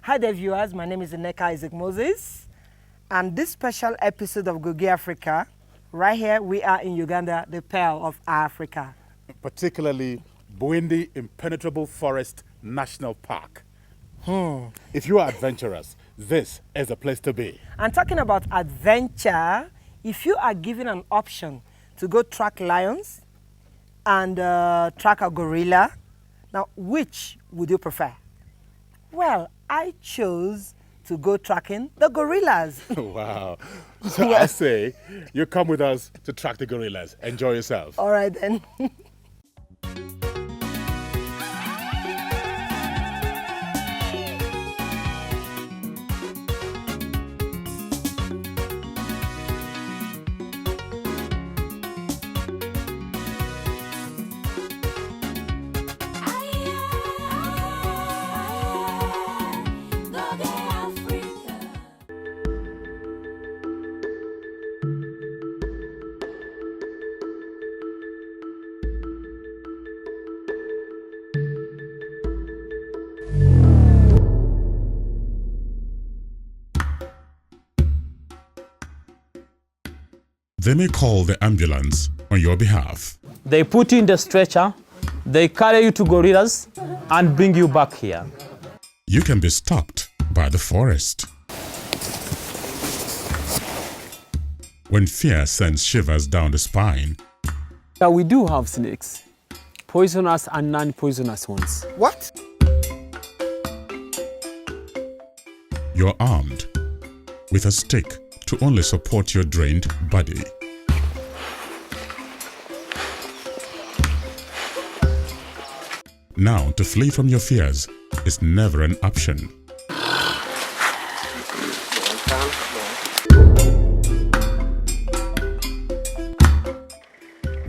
Hi there viewers, my name is Nneka Isaac Moses, and this special episode of Goge Africa, right here we are in Uganda, the Pearl of Africa. Particularly Bwindi Impenetrable Forest National Park. If you are adventurous, this is a place to be. And talking about adventure, if you are given an option to go track lions and track a gorilla, now which would you prefer? Well, I chose to go tracking the gorillas. Wow. So I say, you come with us to track the gorillas. Enjoy yourself. All right then. They may call the ambulance on your behalf. They put you in the stretcher, they carry you to gorillas and bring you back here. You can be stopped by the forest. When fear sends shivers down the spine, we do have snakes, poisonous and non-poisonous ones. What? you're armed with a stick to only support your drained body. Now, to flee from your fears is never an option.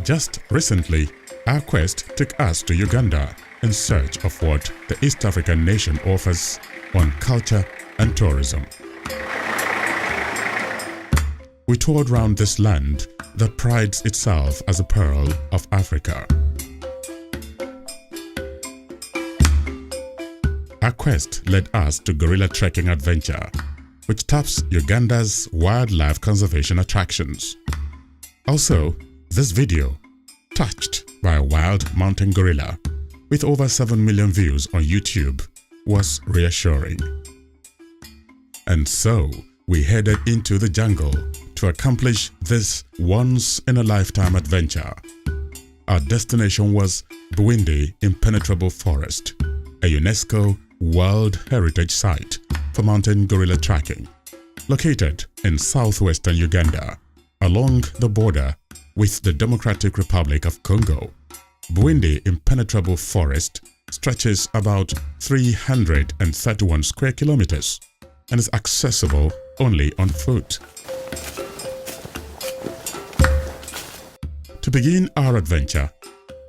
Just recently, our quest took us to Uganda in search of what the East African nation offers on culture and tourism. We toured around this land that prides itself as a pearl of Africa. Our quest led us to gorilla trekking adventure, which taps Uganda's wildlife conservation attractions. Also, this video, touched by a wild mountain gorilla with over 7 million views on YouTube, was reassuring. And so, we headed into the jungle to accomplish this once-in-a-lifetime adventure. Our destination was Bwindi Impenetrable Forest, a UNESCO World Heritage Site for mountain gorilla tracking, located in southwestern Uganda, along the border with the Democratic Republic of Congo. Bwindi Impenetrable Forest stretches about 331 square kilometers and is accessible only on foot. To begin our adventure,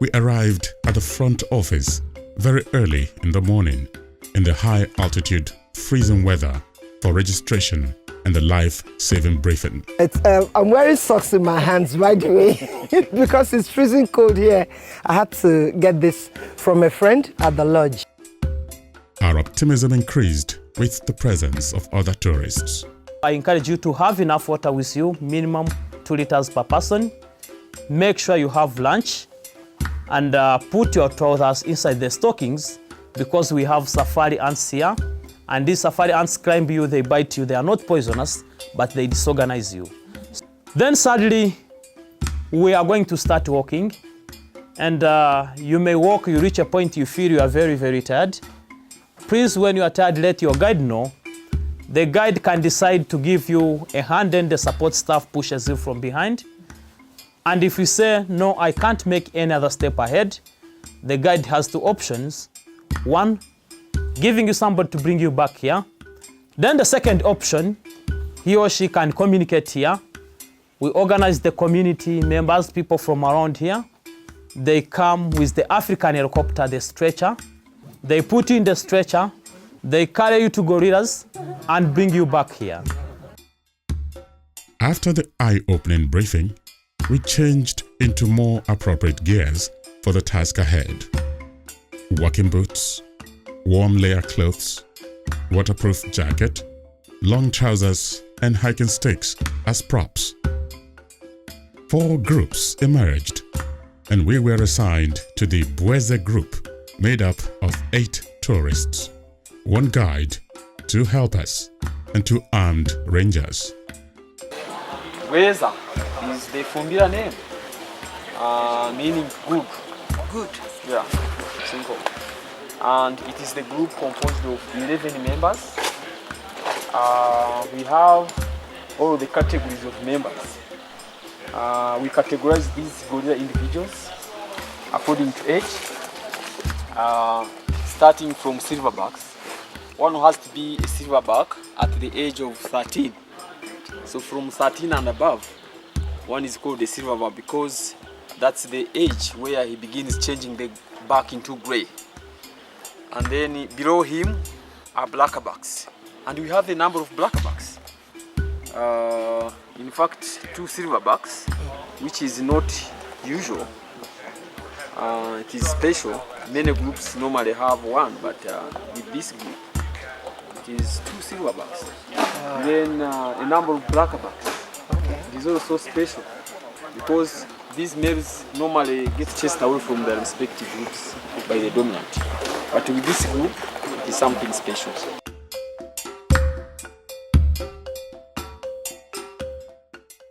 we arrived at the front office very early in the morning in the high-altitude, freezing weather for registration and the life-saving briefing. I'm wearing socks in my hands, by the way, because it's freezing cold here. I had to get this from a friend at the lodge. Our optimism increased with the presence of other tourists. I encourage you to have enough water with you, minimum 2 liters per person. Make sure you have lunch and put your trousers inside the stockings because we have safari ants here. And these safari ants climb you, they bite you. They are not poisonous, but they disorganize you. Then suddenly, we are going to start walking. And you may walk, you reach a point you feel you are very, very tired. Please, when you are tired, let your guide know. The guide can decide to give you a hand and the support staff pushes you from behind. And if you say, no, I can't make any other step ahead, the guide has 2 options. One, giving you somebody to bring you back here. Then the second option, he or she can communicate here. We organize the community members, people from around here. They come with the African helicopter, the stretcher. They put you in the stretcher, they carry you to gorillas and bring you back here. After the eye-opening briefing, we changed into more appropriate gears for the task ahead. Walking boots, warm layer clothes, waterproof jacket, long trousers, and hiking sticks as props. 4 groups emerged, and we were assigned to the Bwindi group, made up of 8 tourists, 1 guide, 2 helpers, and 2 armed rangers. Weza is the Fumbira name, meaning good. Good. Yeah, simple. And it is the group composed of 11 members. We have all the categories of members. We categorize these gorilla individuals according to age, starting from silverbacks. One has to be a silverback at the age of 13. So from 13 and above, one is called a silverback because that's the age where he begins changing the back into gray. And then below him are blackerbacks. And we have the number of blackerbacks. In fact, 2 silverbacks, which is not usual. It is special. Many groups normally have 1, but with this group, it is 2 silverbacks. Then a number of blackerbacks. It is also special because these males normally get chased away from their respective groups by the dominant. But with this group, it is something special.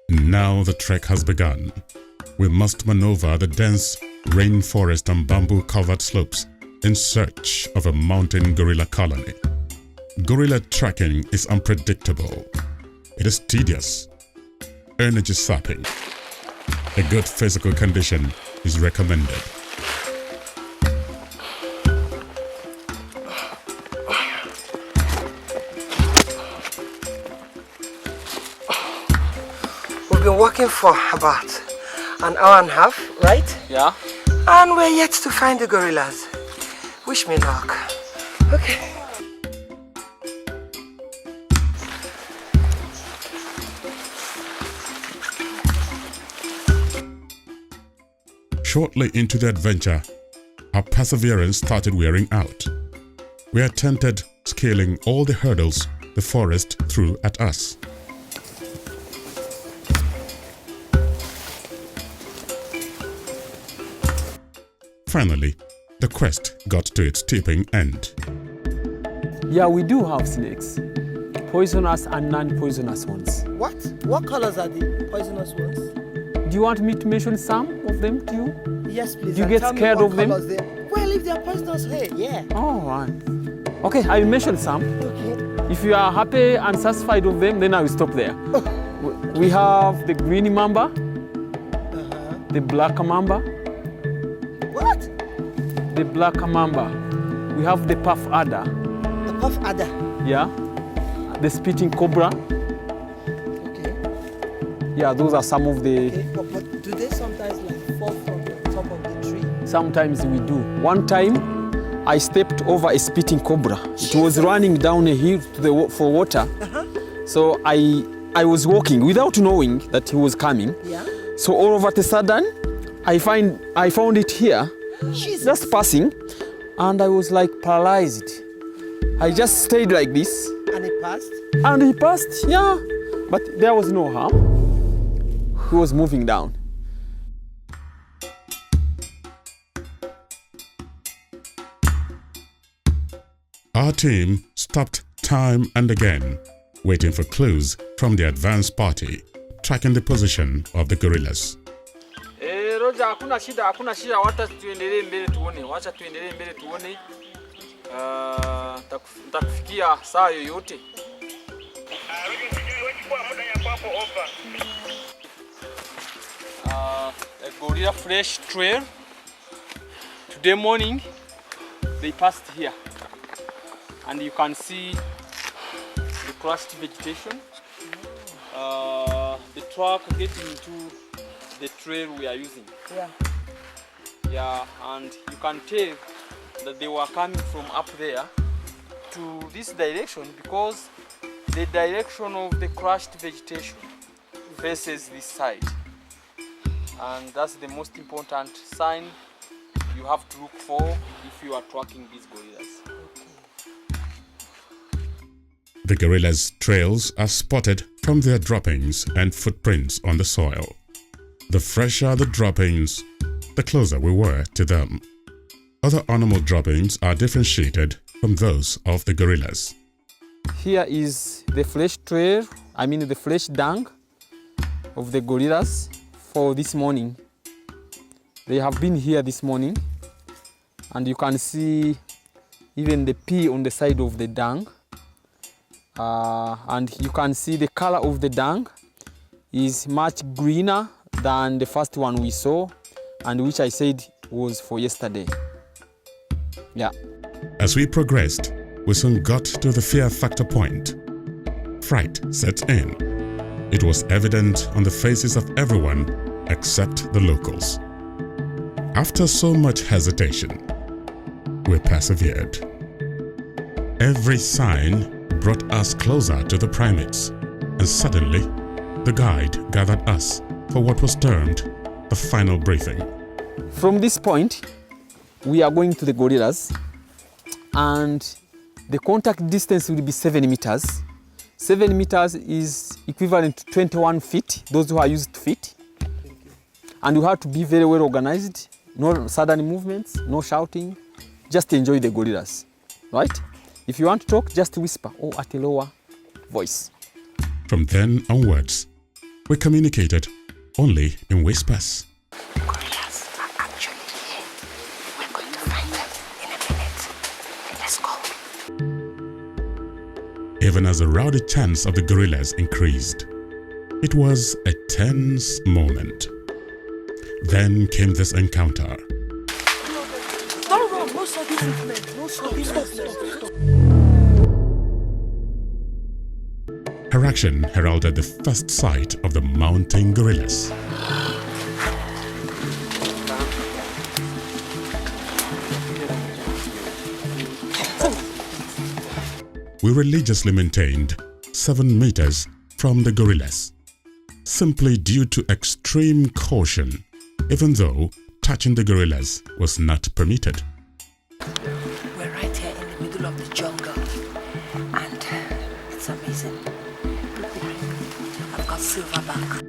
Now the trek has begun. We must maneuver the dense rainforest and bamboo-covered slopes in search of a mountain gorilla colony. Gorilla trekking is unpredictable. It is tedious, energy-sapping. A good physical condition is recommended. We've been walking for about an hour and a half, right? Yeah. And we're yet to find the gorillas. Wish me luck. Okay. Shortly into the adventure, our perseverance started wearing out. We attempted scaling all the hurdles the forest threw at us. Finally, the quest got to its tipping end. Yeah, we do have snakes. Poisonous and non-poisonous ones. What? What colors are the poisonous ones? Do you want me to mention some of them to you? Yes, please. Do you and get tell me scared what of them? colors well, if they're poisonous, hey, yeah. All right. Okay, I will mention some. Okay. If you are happy and satisfied of them, then I will stop there. We have the green mamba, the black mamba. What? The black mamba. We have the puff adder. The puff adder. Yeah. The spitting cobra. Okay. Yeah, those are some of the... Okay. But do they sometimes like fall from the top of the tree? Sometimes we do. One time, I stepped over a spitting cobra. It was running down a hill to for water. So I was walking without knowing that he was coming. Yeah. So all of a sudden, I found it here, Jesus. just passing, and I was like paralyzed. I just stayed like this. And it passed? And he passed, yeah. But there was no harm. He was moving down. Our team stopped time and again, waiting for clues from the advance party, tracking the position of the gorillas. Roja, hakuna shida, wacha tuendelee mbele tuone. Nitakufikia saa yoyote. A gorilla fresh trail. Today morning, they passed here. And you can see the crushed vegetation. The track getting into the trail we are using. Yeah. Yeah, and you can tell that they were coming from up there to this direction because the direction of the crushed vegetation faces this side. And that's the most important sign you have to look for if you are tracking these gorillas. The gorillas' trails are spotted from their droppings and footprints on the soil. The fresher the droppings, the closer we were to them. Other animal droppings are differentiated from those of the gorillas. Here is the flesh trail, the flesh dung of the gorillas for this morning. They have been here this morning, and you can see even the pee on the side of the dung. And you can see the color of the dung is much greener than the first one we saw, and which I said was for yesterday. Yeah. As we progressed, we soon got to the fear factor point. Fright set in. It was evident on the faces of everyone except the locals. After so much hesitation, we persevered. Every sign brought us closer to the primates, and suddenly the guide gathered us for what was termed the final briefing. From this point, we are going to the gorillas, and the contact distance will be 7 meters. 7 meters is equivalent to 21 feet, those who are used to feet. And you have to be very well organized, no sudden movements, no shouting, just enjoy the gorillas, right? If you want to talk, just whisper or at a lower voice. From then onwards, we communicated only in whispers. Gorillas are actually here. We're going to find them in a minute. Let's go. Even as the rowdy chants of the gorillas increased, it was a tense moment. Then came this encounter. No sudden movement. No sudden movement. Her action heralded the first sight of the mountain gorillas. We religiously maintained 7 meters from the gorillas, simply due to extreme caution, even though touching the gorillas was not permitted. We're right here in the middle of the jungle, and it's amazing. I've got silverback.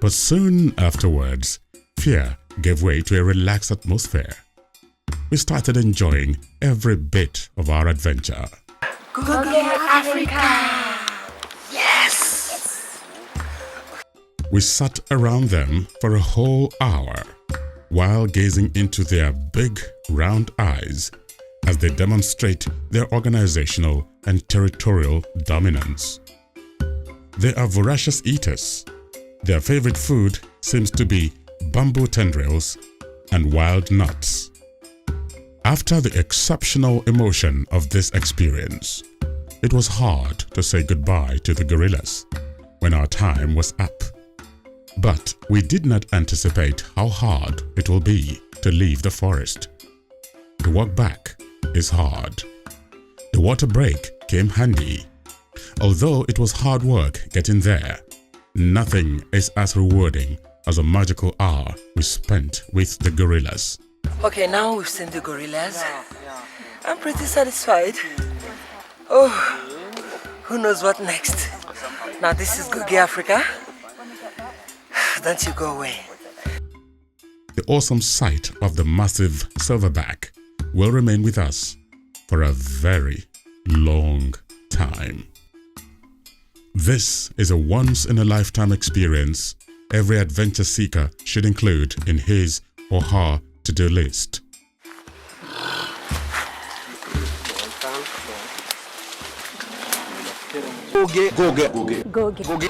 But soon afterwards, fear gave way to a relaxed atmosphere. We started enjoying every bit of our adventure. Goge Africa! Yes! We sat around them for a whole hour while gazing into their big, round eyes as they demonstrate their organizational and territorial dominance. They are voracious eaters. Their favorite food seems to be bamboo tendrils and wild nuts. After the exceptional emotion of this experience, it was hard to say goodbye to the gorillas when our time was up. But we did not anticipate how hard it will be to leave the forest. The walk back is hard. The water break came handy. Although it was hard work getting there, nothing is as rewarding as a magical hour we spent with the gorillas. Okay, now we've seen the gorillas. I'm pretty satisfied. Oh, who knows what next? Now this is Goge Africa. Don't you go away. The awesome sight of the massive silverback will remain with us for a very long time. This is a once-in-a-lifetime experience every adventure seeker should include in his or her to-do list. Goge. Goge. Goge. Goge.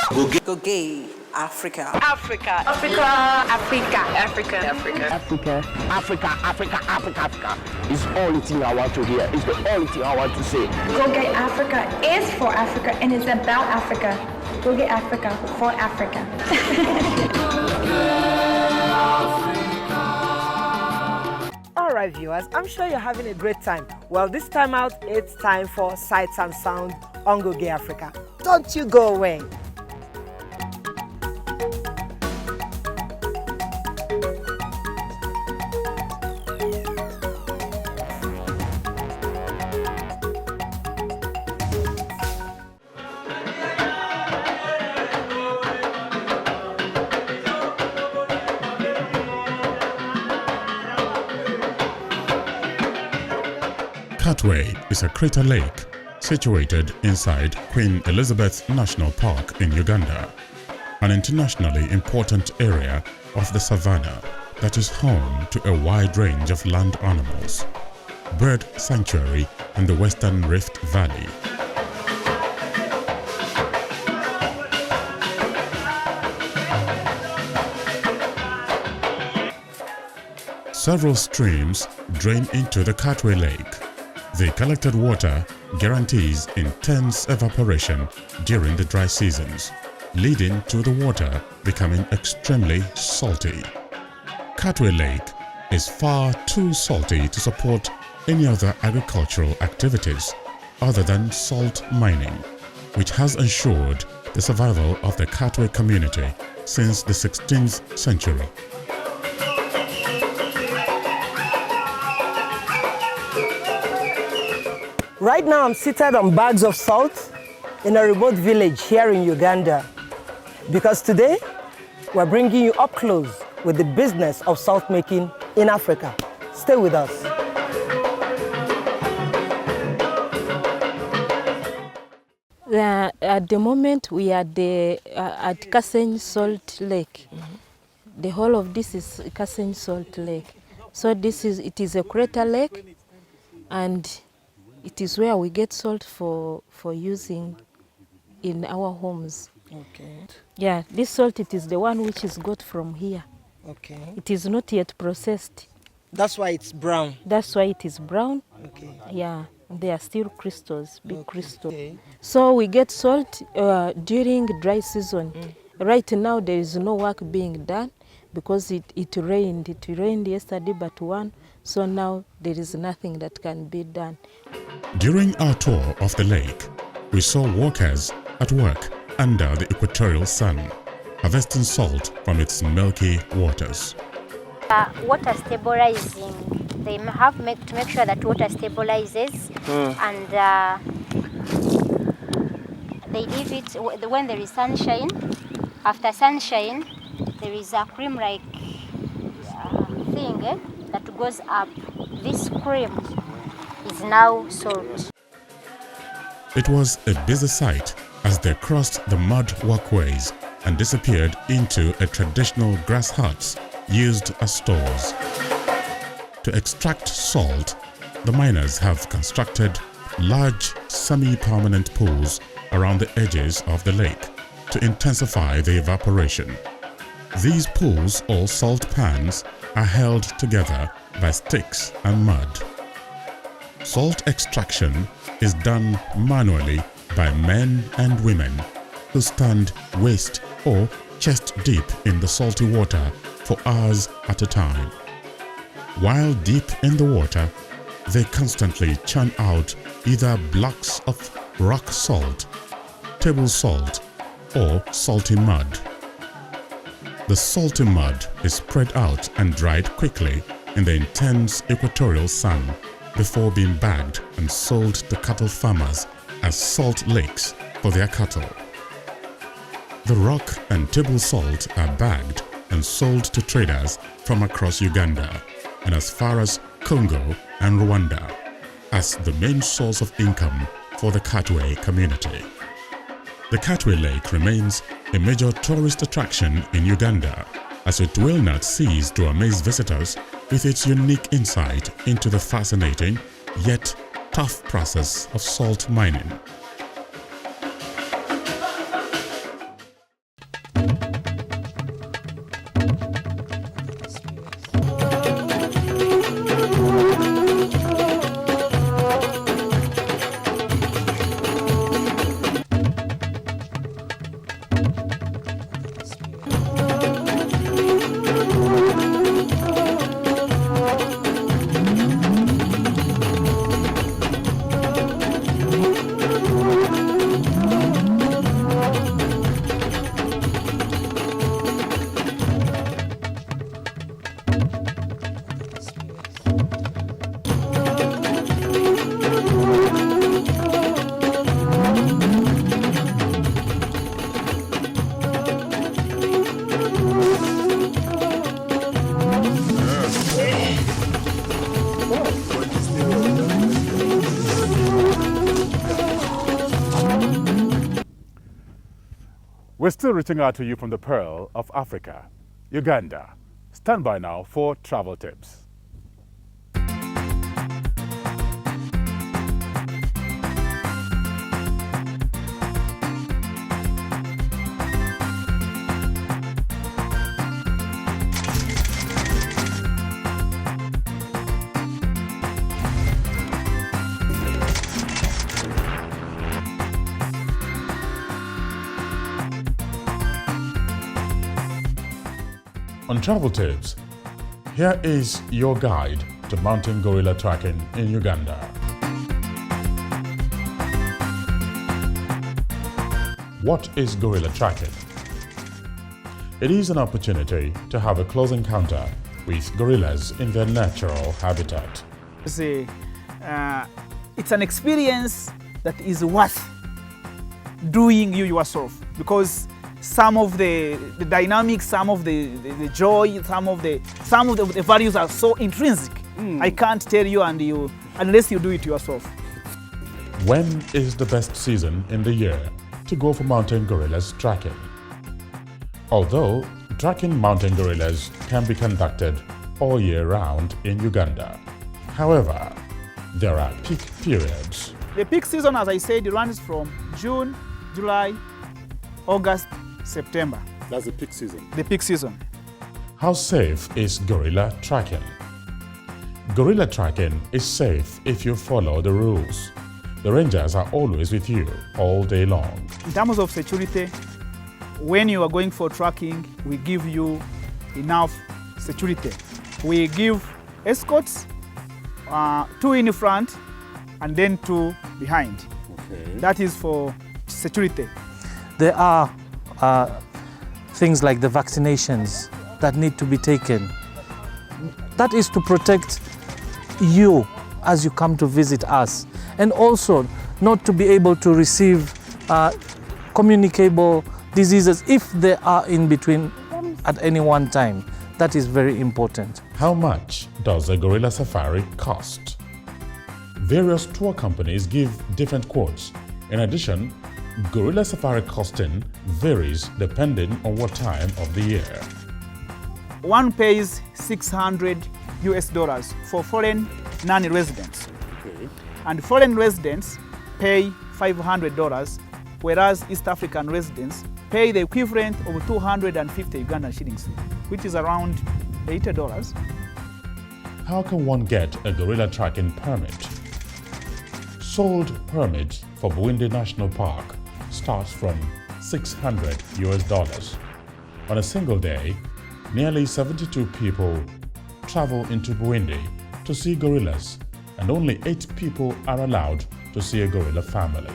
Goge. Goge Africa. Africa. Africa. Africa. Africa. Africa. Africa. Africa. Africa. Africa. Africa. It's the only thing I want to hear. It's the only thing I want to say. Goge Africa is for Africa and is about Africa. Goge Africa for Africa. Alright viewers, I'm sure you're having a great time. Well, this time out, it's time for Sights and Sound on Goge Africa. Don't you go away. Katwe is a crater lake situated inside Queen Elizabeth National Park in Uganda, an internationally important area of the savannah that is home to a wide range of land animals, bird sanctuary in the Western Rift Valley. Several streams drain into the Katwe Lake. The collected water guarantees intense evaporation during the dry seasons, leading to the water becoming extremely salty. Katwe Lake is far too salty to support any other agricultural activities other than salt mining, which has ensured the survival of the Katwe community since the 16th century. Right now I'm seated on bags of salt in a remote village here in Uganda because today we're bringing you up close with the business of salt making in Africa. Stay with us. At the moment we are at Kaseny Salt Lake. The whole of this is Kaseny Salt Lake. So it is a crater lake, and it is where we get salt for using in our homes. Okay. Yeah, this salt, it is the one which is got from here. Okay. It is not yet processed. That's why it's brown. That's why it is brown. Okay. Yeah, they are still crystals, big crystals. Okay. So we get salt during dry season. Right now there is no work being done because it rained. It rained yesterday but one, so now there is nothing that can be done. During our tour of the lake, we saw workers at work under the equatorial sun, harvesting salt from its milky waters. Water stabilizing, they have to make sure that water stabilizes, and they leave it when there is sunshine. After sunshine, there is a cream-like thing that goes up. This cream is now salt. It was a busy sight as they crossed the mud walkways and disappeared into a traditional grass huts used as stores. To extract salt, the miners have constructed large semi-permanent pools around the edges of the lake to intensify the evaporation. These pools or salt pans are held together by sticks and mud. Salt extraction is done manually by men and women who stand waist or chest deep in the salty water for hours at a time. While deep in the water, they constantly churn out either blocks of rock salt, table salt, or salty mud. The salty mud is spread out and dried quickly in the intense equatorial sun before being bagged and sold to cattle farmers as salt licks for their cattle. The rock and table salt are bagged and sold to traders from across Uganda and as far as Congo and Rwanda as the main source of income for the Katwe community. The Katwe Lake remains a major tourist attraction in Uganda, as it will not cease to amaze visitors with its unique insight into the fascinating yet tough process of salt mining. We're still reaching out to you from the Pearl of Africa, Uganda. Stand by now for travel tips. On Travel Tips, here is your guide to mountain gorilla tracking in Uganda. What is gorilla tracking? It is an opportunity to have a close encounter with gorillas in their natural habitat. It's an experience that is worth doing you yourself, because some of the dynamics, some of the joy, some of the values are so intrinsic. I can't tell you unless you do it yourself. When is the best season in the year to go for mountain gorillas tracking? Although tracking mountain gorillas can be conducted all year round in Uganda, however, there are peak periods. The peak season, as I said, runs from June, July, August, September. That's the peak season. The peak season. How safe is gorilla tracking? Gorilla tracking is safe if you follow the rules. The rangers are always with you all day long. In terms of security, when you are going for tracking, we give you enough security. We give escorts, 2 in front and then 2 behind. Okay. That is for security. There are things like the vaccinations that need to be taken. That is to protect you as you come to visit us, and also not to be able to receive communicable diseases if they are in between at any one time. That is very important. How much does a gorilla safari cost? Various tour companies give different quotes. In addition, gorilla safari costing varies depending on what time of the year. One pays $600 for foreign non-residents. Okay. And foreign residents pay $500, whereas East African residents pay the equivalent of 250 Ugandan shillings, which is around $80. How can one get a gorilla tracking permit? Sold permit for Bwindi National Park starts from $600. On a single day, nearly 72 people travel into Bwindi to see gorillas, and only 8 people are allowed to see a gorilla family.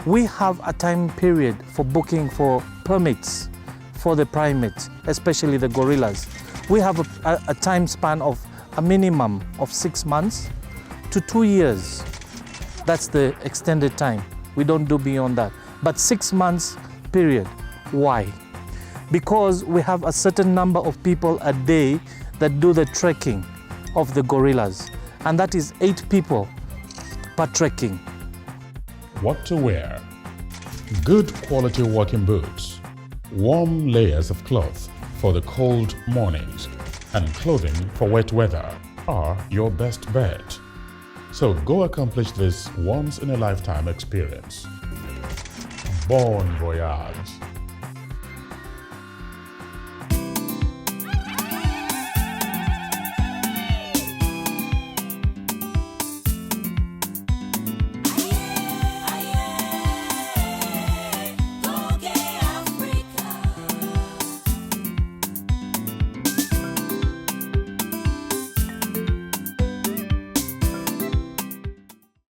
We have a time period for booking for permits for the primates, especially the gorillas. We have a time span of a minimum of 6 months to 2 years. That's the extended time. We don't do beyond that. But 6 months period. Why? Because we have a certain number of people a day that do the trekking of the gorillas, and that is 8 people per trekking. What to wear? Good quality walking boots, warm layers of cloth for the cold mornings, and clothing for wet weather are your best bet. So go accomplish this once-in-a-lifetime experience. Bon voyage!